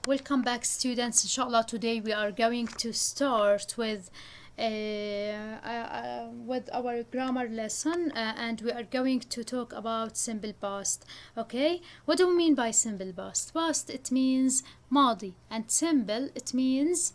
Welcome back, students. Inshallah, today we are going to start with our grammar lesson, and we are going to talk about simple past. Okay, what do we mean by simple past? Past, it means ماضي, and simple, it means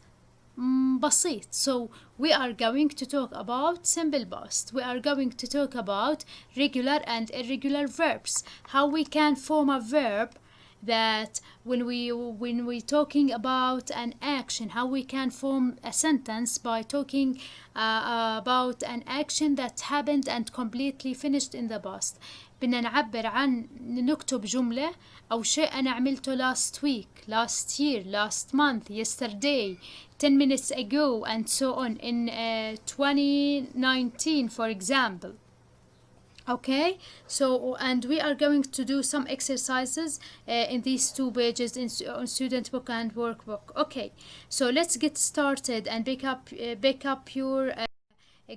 بسيط. So we are going to talk about simple past. We are going to talk about regular and irregular verbs, how we can form a verb that when we talking about an action, how we can form a sentence by talking about an action that happened and completely finished in the past. بدنا نعبر عن نكتب جملة أو شيء أنا عملته last week, last year, last month, yesterday, 10 minutes ago, and so on, in 2019, for example. Okay, so and we are going to do some exercises in these two pages on student book and workbook. Okay, so let's get started and pick up your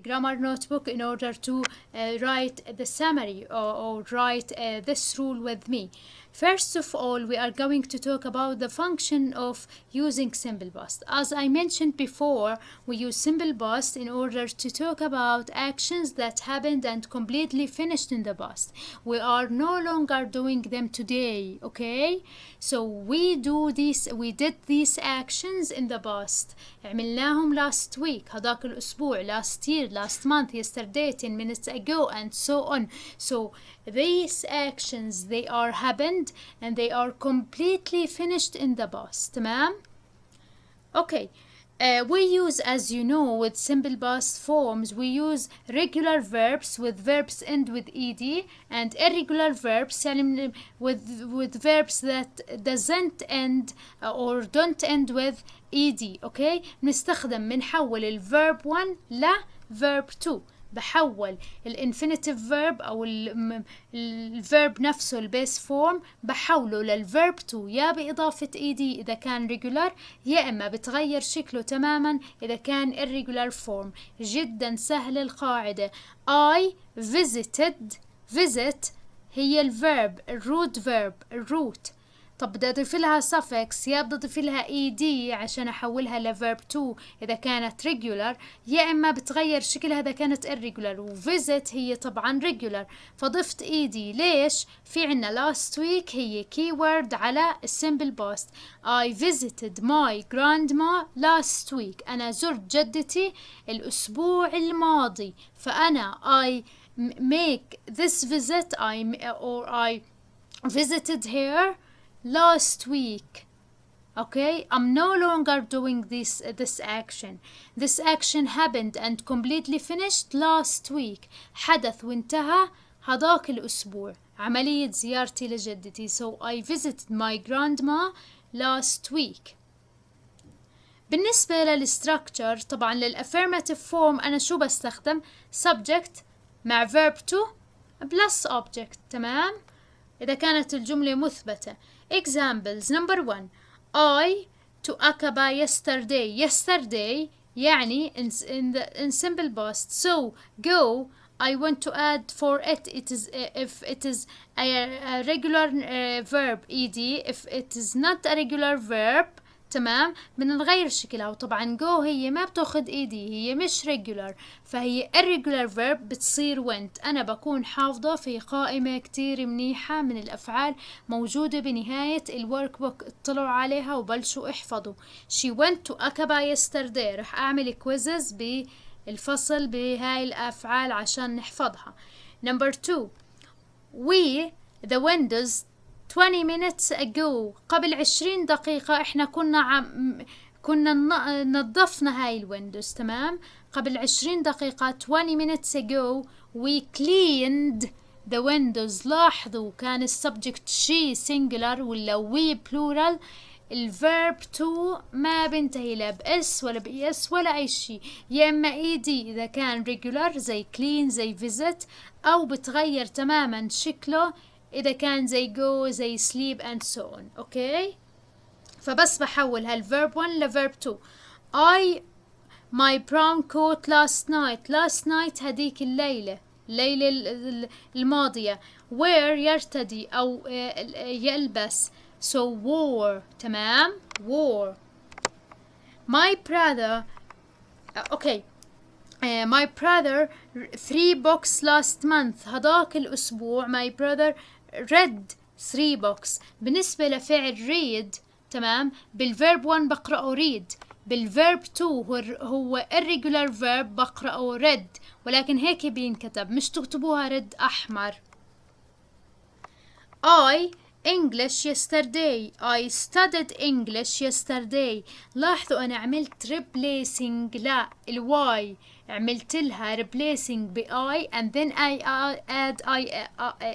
grammar notebook in order to write the summary or write this rule with me. First of all, we are going to talk about the function of using simple past. As I mentioned before, we use simple past in order to talk about actions that happened and completely finished in the past. We are no longer doing them today, okay? So we did these actions in the past. عملناهم last week, هذاك الأسبوع, last year, last month, yesterday, 10 minutes ago, and so on. So these actions, they are happened and they are completely finished in the past. تمام? Okay. We use, as you know, with simple past forms, we use regular verbs with verbs end with ed, and irregular verbs with verbs that doesn't end or don't end with ed. Okay, بنحول الverb 1 ل verb 2. بحول الانفينيتيف فيرب او الفيرب نفسه البيس فورم بحوله للفيرب 2 يا بإضافة ed إذا كان regular، يا إما بتغير شكله تماما إذا كان irregular form. جدا سهل القاعدة. I visited. visit هي الفيرب الروت فيرب الروت. طب بدي أضيف لها suffix، يا بدي أضيف لها ed عشان أحولها لverb 2 إذا كانت regular، يا إما بتغير شكلها إذا كانت irregular. وvisit هي طبعا regular فضفت ed. ليش؟ في عنا last week هي keyword على simple past. I visited my grandma last week. أنا زرت جدتي الأسبوع الماضي. فأنا I make this visit I visited her last week. Okay, I'm no longer doing this action. This action happened and completely finished last week. حدث وانتهى هذاك الأسبوع. عملية زيارتي لجدتي. So I visited my grandma last week. بالنسبة للستراكتشر طبعا للأفيرماتيف فورم أنا شو بستخدم؟ subject مع verb to plus object. تمام؟ إذا كانت الجملة مثبتة. Examples. Number 1. I to Aqaba yesterday. Yesterday يعني in simple past. So go. I want to add for it. It is if it is a regular verb ed. If it is not a regular verb تمام بدنا نغير شكلها. وطبعا go هي ما بتاخد ed، هي مش regular، فهي irregular verb بتصير went. أنا بكون حافظة في قائمة كتير منيحة من الأفعال موجودة بنهاية الورك بوك، اطلعوا عليها وبلشوا احفظوا. She went to Aqaba yesterday. رح أعمل quizzes بالفصل بهاي الأفعال عشان نحفظها. Number 2. We the windows 20 minutes ago. قبل 20 دقيقة احنا كنا نظفنا هاي الويندوز. تمام؟ قبل 20 دقيقة 20 minutes ago we cleaned the windows. لاحظوا كان السبجكت she singular ولا we plural. الverb to ما بنتهي لا بس ولا بإس ولا أي شيء، يا إما ed إذا كان regular زي clean زي visit، أو بتغير تماما شكله إذا كان زي go زي sleep and so on. أوكي؟ فبس بحول هالverb 1 لverb 2. I my brown coat last night. last night هديك الليلة الماضية. wear يرتدي أو يلبس. so wore. تمام. wore. my brother okay my brother 3 books last month. هذاك الأسبوع my brother read 3 books. بالنسبة لفعل read تمام بالverb 1 بقرأه read، بالverb 2 هو irregular verb بقرأه read، ولكن هيك بينكتب، مش تكتبوها red أحمر. I English yesterday. I studied English yesterday. لاحظوا أنا عملت replacing لا الواي عملت لها replacing ب I and then I add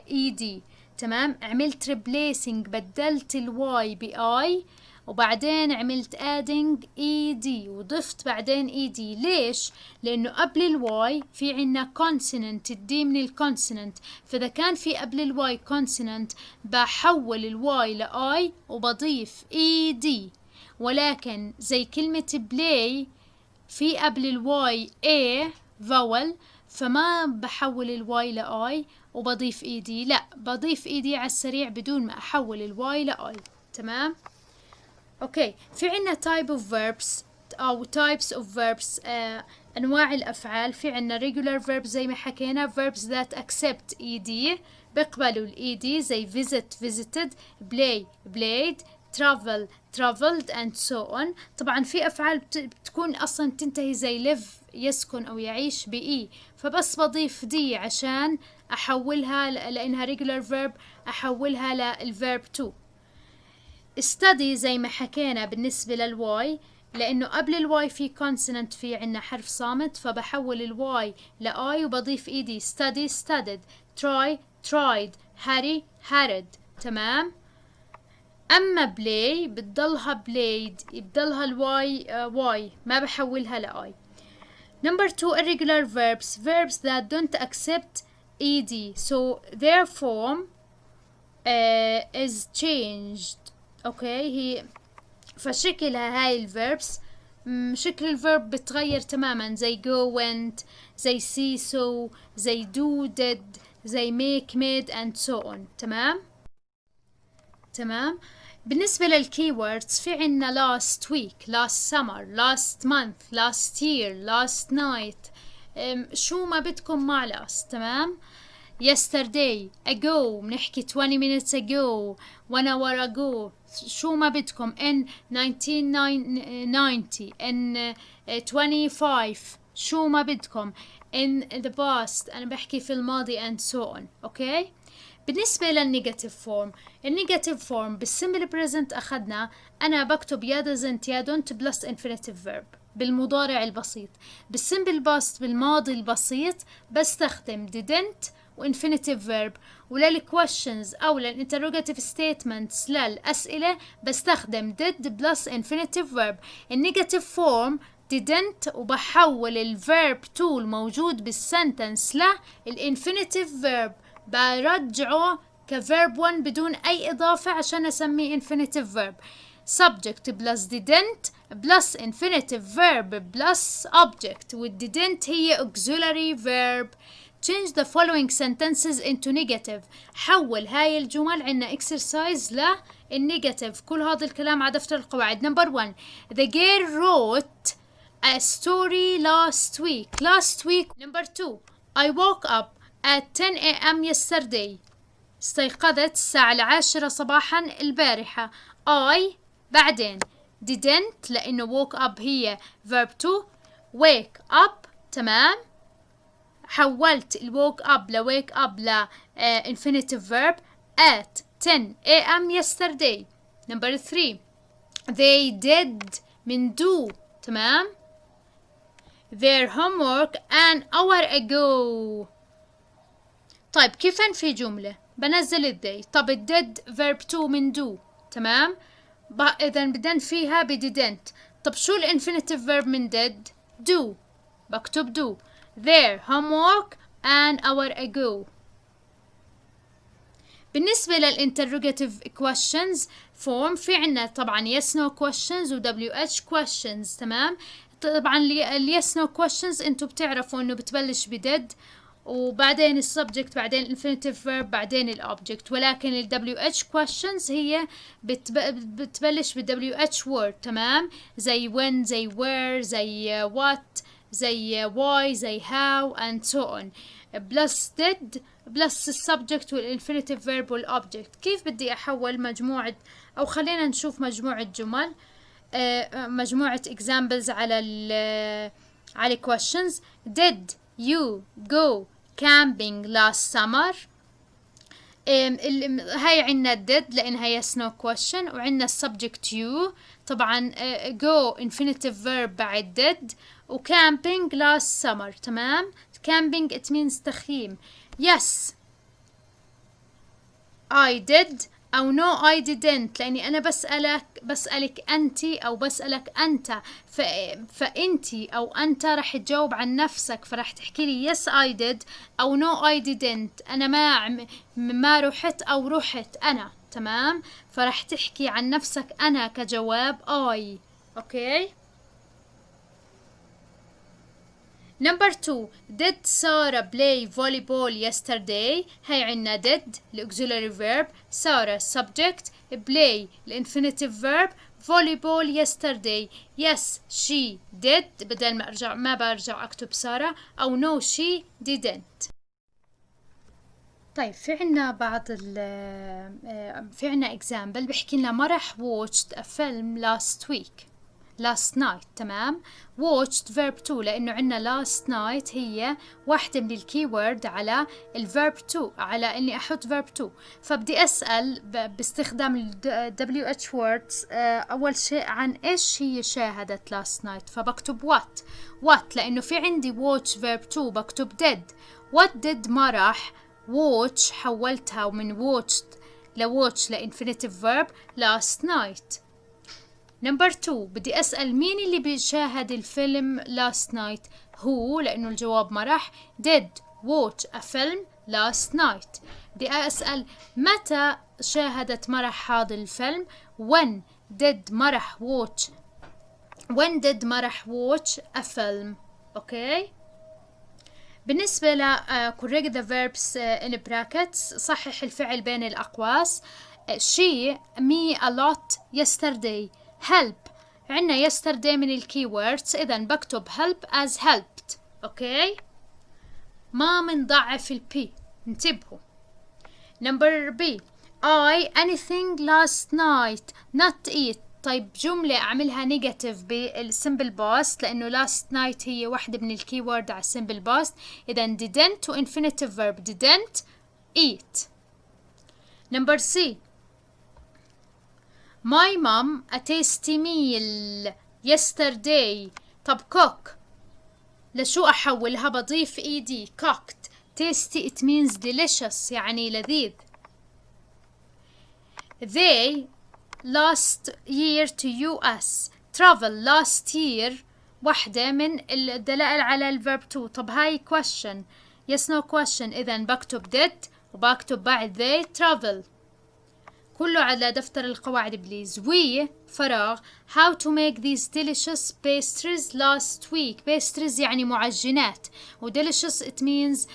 ed. تمام. عملت replacing بدلت الواي ب I وبعدين عملت adding ed وضفت بعدين ed. ليش؟ لأنه قبل الواي في عنا consonant، الدي من الكونسوننت، فإذا كان في قبل الواي consonant بحول الواي لآي وبضيف ed. ولكن زي كلمة play في قبل الواي a vowel فما بحول الواي لآي وبضيف ed، لا بضيف ed على السريع بدون ما أحول الواي لآي. تمام. اوكي في عنا type of verbs او types of verbs انواع الافعال. في عنا regular verbs زي ما حكينا verbs that accept ed بيقبلوا ال ed زي visit visited play played travel traveled and so on. طبعا في افعال بتكون اصلا تنتهي زي live يسكن او يعيش ب e فبس بضيف دي عشان احولها لانها regular verb احولها للverb to. study زي ما حكينا بالنسبة للواي لأنه قبل الواي في consonant في عنا حرف صامت فبحول الواي لآي وبضيف ed. study studied try tried hurry hurried. تمام. أما play بتضلها played بتضلها الواي واي ما بحولها لآي. number 2 irregular verbs that don't accept ed so their form is changed. اوكي هي فشكلها هاي الفيربس شكل الفيرب بتغير تماما زي go went زي see so زي do did زي make made and so on. تمام. تمام. بالنسبة للكيوردز في عنا last week last summer last month last year last night شو ما بدكم مع last. تمام. yesterday ago بنحكي 20 minutes ago 1 hour ago شو ما بدكم in 1990 in 25 شو ما بدكم in the past أنا بحكي في الماضي and so on. أوكي. بالنسبة للنيجاتيف فورم النيجاتيف فورم بالسمبل بريزنت أخذنا أنا بكتب يا doesn't يا don't بلس infinitive verb بالمضارع البسيط. بالسمبل باست بالماضي البسيط بستخدم didn't وinfinitive verb. وللquestions أو للinterrogative statements للأسئلة بستخدم did plus infinitive verb. النيجاتيف فورم didn't وبحول الverb to الموجود بالسنتنس للinfinitive verb برجعه كverb 1 بدون أي إضافة عشان أسميه infinitive verb. subject plus didn't plus infinitive verb plus object والdidn't هي auxiliary verb. change the following sentences into negative. حول هاي الجمل عنا exercise للنيجاتيف. كل هذا الكلام على دفتر القواعد. number 1 the girl wrote a story last week. number 2 I woke up at 10 a.m. yesterday. استيقظت الساعة 10 صباحا البارحة. I بعدين didn't لأنه woke up هي verb to wake up. تمام. حولت ال woke up ل wake up ل infinitive verb at 10 a.m. yesterday. number 3 they did من do. تمام. their homework an hour ago. طيب كيف في جملة بنزل they. طب ال did verb to من do. تمام. إذا بدن فيها ب didn't. طب شو ال infinitive verb من did do بكتب do. their homework an hour ago. بالنسبة للinterrogative questions form في عنا طبعا yes no questions و WH questions. تمام. طبعا ال yes no questions انتو بتعرفوا انه بتبلش ب did وبعدين السبجكت، بعدين الانفينيتيف فيرب، بعدين الاوبجكت. ولكن ال WH questions هي بتبلش بال WH word. تمام؟ زي when، زي where، زي what، زي why، زي how and so on. plus did plus السبجكت والانفينيتيف فيرب والاوبجكت. كيف بدي احول مجموعة، او خلينا نشوف مجموعة جمل، مجموعة examples على questions. Did you go camping last summer؟ هاي عنا did لأن هي no question، وعنا subject you. طبعا go infinitive verb بعد did، و camping last summer. تمام؟ camping it means تخييم. yes I did أو no I didn't، لأني أنا بسألك أنتي أو بسألك أنت، فأنتي أو أنت رح تجاوب عن نفسك، فرح تحكي لي yes I did أو no I didn't. أنا ما رحت أو رحت أنا. تمام؟ فرح تحكي عن نفسك أنا كجواب I. أوكي. Number 2. Did Sarah play volleyball yesterday؟ هاي عنا did الauxiliary verb، Sarah subject، play الانفينيتيف verb، volleyball yesterday. Yes she did، بدل ما برجع أكتب سارة، أو no she didn't. طيب في عنا في عنا example بحكي لنا مرح watched a film last night. تمام؟ watched verb to، لأنه عنا last night هي واحدة من الكيورد على الverb to، على إني أحط verb to. فبدي أسأل باستخدام ال WH words أول شيء عن إيش هي شاهدت last night، فبكتب what لأنه في عندي watch verb to بكتب did. what did مرح watch حولتها من watched لwatch لinfinitive verb last night. Number 2. بدي أسأل مين اللي بيشاهد الفيلم last night؟ هو، لأنه الجواب مرح. did watch a film last night. بدي أسأل متى شاهدت مرح هذا الفيلم؟ when did مرح watch a film. أوكي. بالنسبة ل correct the verbs in brackets، صحح الفعل بين الأقواس. she me a lot yesterday. help عنا yesterday من الكيوردز، إذا بكتب help as helped. أوكي. ما منضعف البي، انتبهوا. Number B. I anything last night not eat. طيب جملة أعملها نيجاتيف بالسمبل باست، لأنه last night هي واحدة من الكيورد على السمبل باست. إذا didn't و infinitive verb didn't eat. Number C. My mom a tasty meal yesterday. طب cook لشو أحولها؟ بضيف ed cooked. tasty it means delicious يعني لذيذ. They last year to US. travel last year واحدة من الدلائل على الverb to. طب هاي question yes no question، إذا بكتب did وبكتب بعد they travel. كله على دفتر القواعد بليز. we فراغ how to make these delicious pastries last week. pastries يعني معجنات، و delicious it means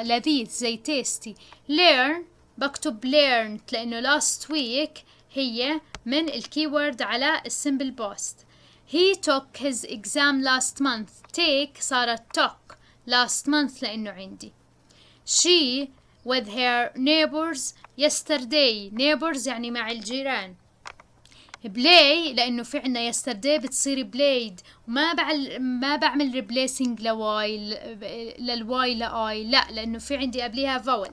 لذيذ زي tasty. learn بكتب learned لأنه last week هي من الكيورد على السمبل باست. he took his exam last month. take صارت took last month لأنه عندي. she with her neighbors yesterday. neighbors يعني مع الجيران. play لأنه في عنا yesterday بتصير played، ما بعمل replacing للواي لآي، لا، لأنه في عندي قبلها vowel.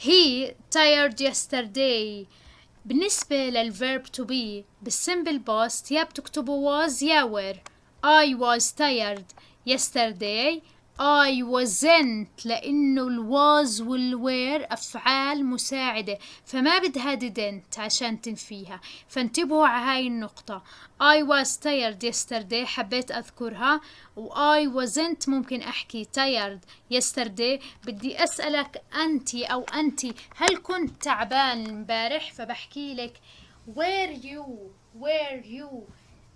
he tired yesterday. بالنسبة للverb to be بالsimple past يا بتكتبوا was يا were. I was tired yesterday. I wasn't لأنه الواز والوير أفعال مساعدة، فما بدها didn't عشان تنفيها، فانتبهوا على هاي النقطة. I was tired yesterday حبيت أذكرها، و I wasn't ممكن أحكي tired yesterday. بدي أسألك أنتي أو أنتي هل كنت تعبان امبارح؟ فبحكي لك were you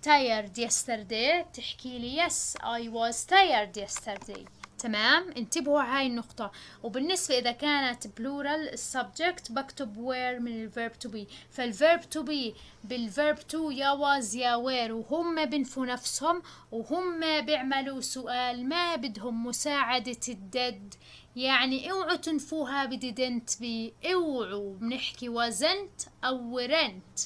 tired yesterday؟ تحكي لي yes I was tired yesterday. تمام، انتبهوا هاي النقطة. وبالنسبة إذا كانت plural subject بكتب where من الverb to be. فالverb to be بالverb to يا was يا were، وهم بنفوا نفسهم وهم بيعملوا سؤال، ما بدهم مساعدة الدد. يعني اوعوا تنفوها بدidn't be، اوعوا بنحكي wasn't أو weren't،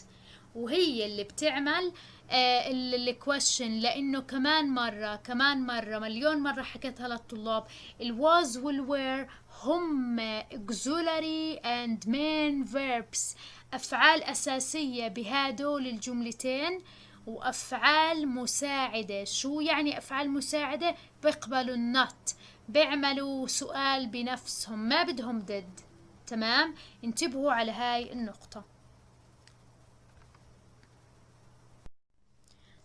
وهي اللي بتعمل الكويشن. لانه كمان مرة مليون مرة حكيتها للطلاب، الواز والوير هم auxiliary and main verbs، افعال اساسية بهادول الجملتين وافعال مساعدة. شو يعني افعال مساعدة؟ بيقبلوا النت، بيعملوا سؤال بنفسهم، ما بدهم دد. تمام، انتبهوا على هاي النقطة.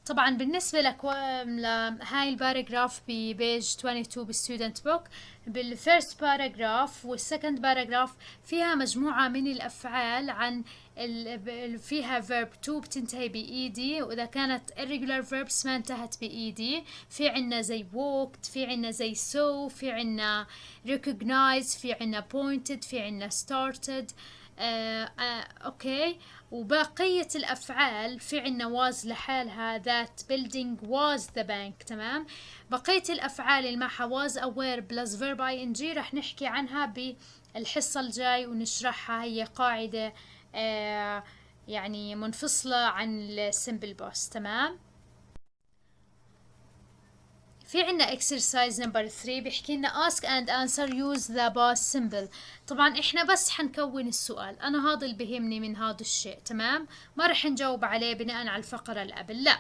طبعا بالنسبة لهاي الباراجراف ببيج 22 بالستودنت بوك، بالفيرست باراجراف والسكند باراجراف فيها مجموعة من الأفعال عن فيها verb to بتنتهي ب ed، وإذا كانت irregular verbs ما انتهت ب ed. في عنا زي walked، في عنا زي so، في عنا recognize، في عنا pointed، في عنا started. اوكي. وبقية الأفعال في عنا was لحالها، that building was the bank. تمام. بقية الأفعال اللي معها was aware plus verb ing رح نحكي عنها بالحصة الجاي ونشرحها. هي قاعدة يعني منفصلة عن السمبل باست. تمام. في عنا exercise number 3 بيحكي لنا ask and answer use the past symbol. طبعا احنا بس حنكون السؤال، انا هذا اللي بهمني من هذا الشيء. تمام، ما رح نجاوب عليه بناء على الفقرة اللي قبل، لا.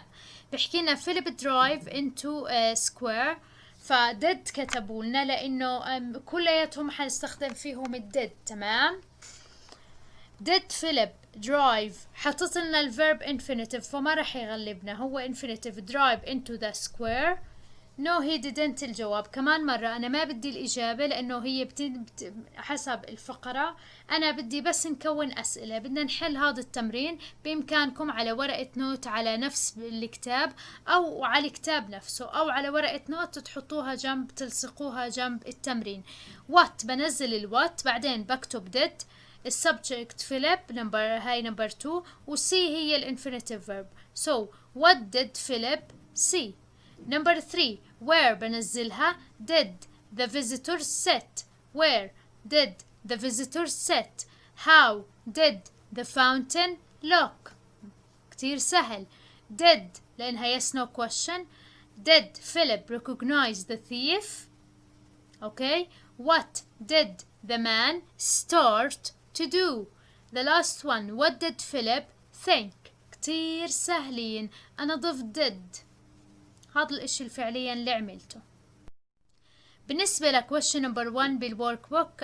بيحكي لنا Philip drive into a square، فدد كتبوا لنا لانه كلياتهم حنستخدم فيهم الدد. تمام. did Philip drive، حطت لنا الverb infinitive فما رح يغلبنا، هو infinitive drive into the square. No he didn't. الجواب كمان مرة أنا ما بدي الإجابة لأنه هي حسب الفقرة، أنا بدي بس نكون أسئلة. بدنا نحل هذا التمرين. بإمكانكم على ورقة نوت على نفس الكتاب أو على الكتاب نفسه أو على ورقة نوت تحطوها جنب، تلصقوها جنب التمرين. what بنزل الوات، بعدين بكتب did، السبجكت فيليب هاي نمبر 2، وسي هي الانفينيتيف فيرب. so what did Philip see. Number 3 where بنزلها did the visitors sit. where did the visitors sit. how did the fountain look. كتير سهل. did لأنها yes no question. did Philip recognize the thief. okay. what did the man start to do. the last one what did Philip think. كتير سهلين، أنا ضفت did، هذا الاشي الفعليا اللي عملته. بالنسبة لكويشن نمبر 1 بالورك بوك،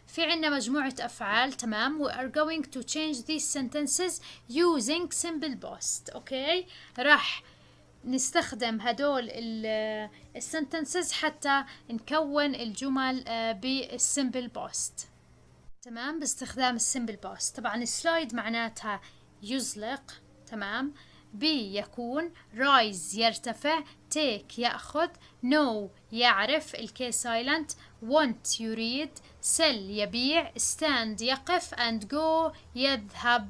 في عنا مجموعة أفعال. تمام. we are going to change these sentences using simple past. اوكي، راح نستخدم هدول السنتنسز حتى نكون الجمل بالسمبل باست. تمام، باستخدام السمبل باست. طبعا السلايد معناتها يزلق. تمام. بي يكون، رايز يرتفع، تيك يأخذ، نو يعرف الكي سايلنت، want يريد، سل يبيع، ستاند يقف، and go يذهب.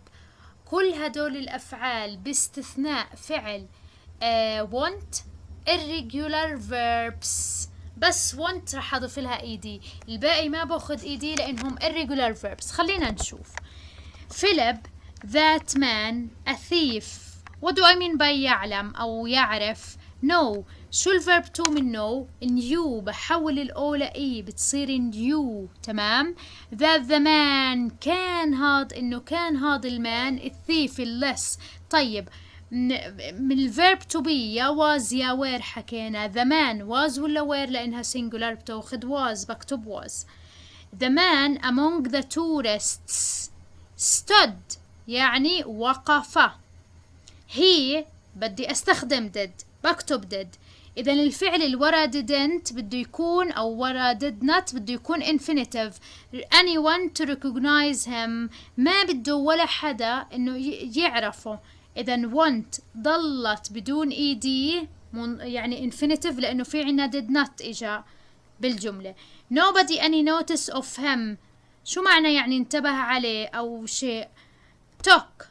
كل هدول الأفعال باستثناء فعل want irregular verbs، بس want رح أضيف لها ed، الباقي ما باخذ ed لأنهم irregular verbs. خلينا نشوف. Philip that man a thief. what do I mean by يعلم أو يعرف؟ know. شو الverb to من know؟ new، بحول الأو لإي بتصير new. تمام. that the man كان هاد، إنه كان هاد المان الثيف اللص. طيب من الverb to be يا was يا were حكينا. the man was ولا were؟ لأنها singular بتاخد was، بكتب was. the man among the tourists stood يعني وقف. he بدي استخدم did، بكتب did. إذا الفعل اللي ورا didn't بده يكون، أو ورا did not بده يكون infinitive. anyone to recognize him، ما بده ولا حدا إنه يعرفه. إذا want ضلت بدون ed يعني infinitive لأنه في عنا did not إجا بالجملة. nobody any notice of him. شو معنى يعني انتبه عليه أو شيء؟ took.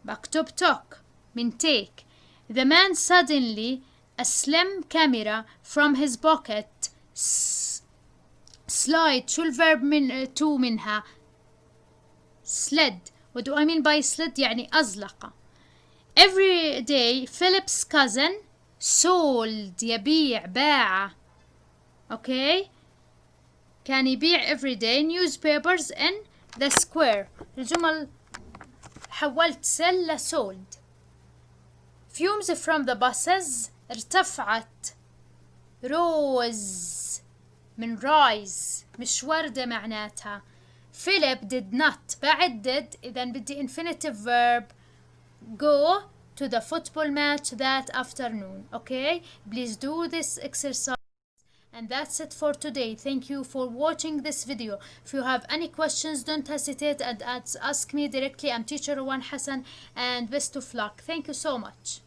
بكتب took من take. the man suddenly a slim camera from his pocket. slide. شو الverb من to منها؟ slid. what do I mean by slid؟ يعني أزلق. every day Philip's cousin sold. يبيع، باع. okay. كان يبيع every day newspapers in the square. الجمل حولت sell sold. fumes from the buses ارتفعت. rose من rise، مش وردة معناتها. Philip did not. بعد did إذا بدي infinitive verb go to the football match that afternoon. okay, please do this exercise. And that's it for today. Thank you for watching this video. If you have any questions, don't hesitate and ask me directly. I'm teacher Rowan Hassan, and best of luck. Thank you so much.